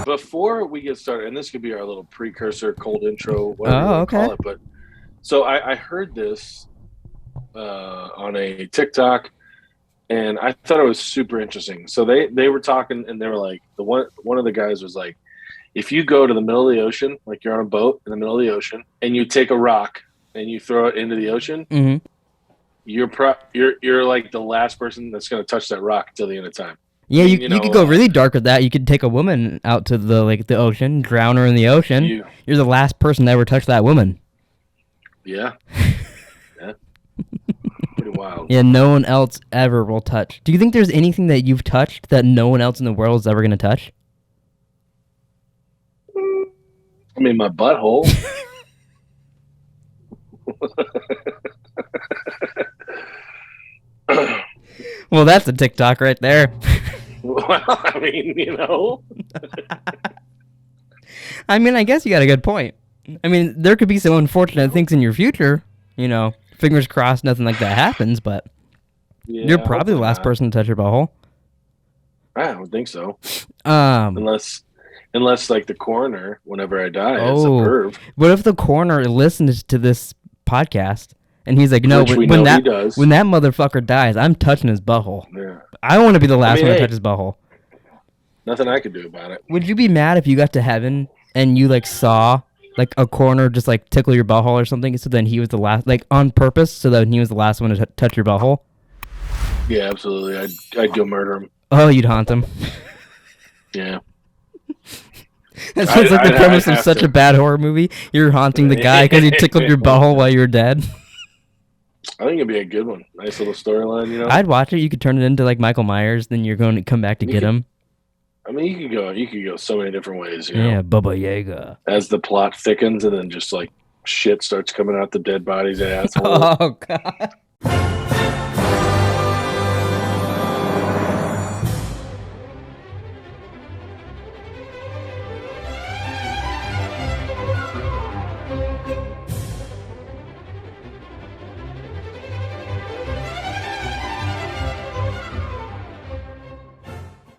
before we get started, and this could be our little precursor, cold intro, whatever you want to call it. But so I heard this on a TikTok, and I thought it was super interesting. So they were talking, and they were like, one of the guys was like, if you go to the middle of the ocean, like you're on a boat in the middle of the ocean, and you take a rock and you throw it into the ocean, you're like the last person that's going to touch that rock until the end of time. Yeah, you could go really dark with that. You could take a woman out to the ocean, drown her in the ocean. You're the last person to ever touch that woman. Yeah. Yeah. Pretty wild. Yeah, no one else ever will touch. Do you think there's anything that you've touched that no one else in the world is ever going to touch? I mean, my butthole. Well, that's a TikTok right there. Well, I mean, I mean, I guess you got a good point. I mean, there could be some unfortunate things in your future. Fingers crossed nothing like that happens, but you're probably the last person to touch your butthole. I don't think so. Unless like the coroner, whenever I die, is a perv. What if the coroner listens to this podcast and he's like, no, when that motherfucker dies, I'm touching his butthole. Yeah. I want to be the last one to touch his butthole. Nothing I could do about it. Would you be mad if you got to heaven and you saw a coroner just tickle your butthole or something, so then he was the last, on purpose, so that he was the last one to touch your butthole? Yeah, absolutely. I'd go murder him. Oh, you'd haunt him. Yeah. That sounds like the premise of such a bad horror movie. You're haunting the guy because he tickled your butthole while you were dead. I think it'd be a good one. Nice little storyline, I'd watch it. You could turn it into Michael Myers, then you're going to come back to get him. I mean, you could go so many different ways. Yeah, Baba Yaga. As the plot thickens, and then just shit starts coming out the dead body's asshole. Oh God.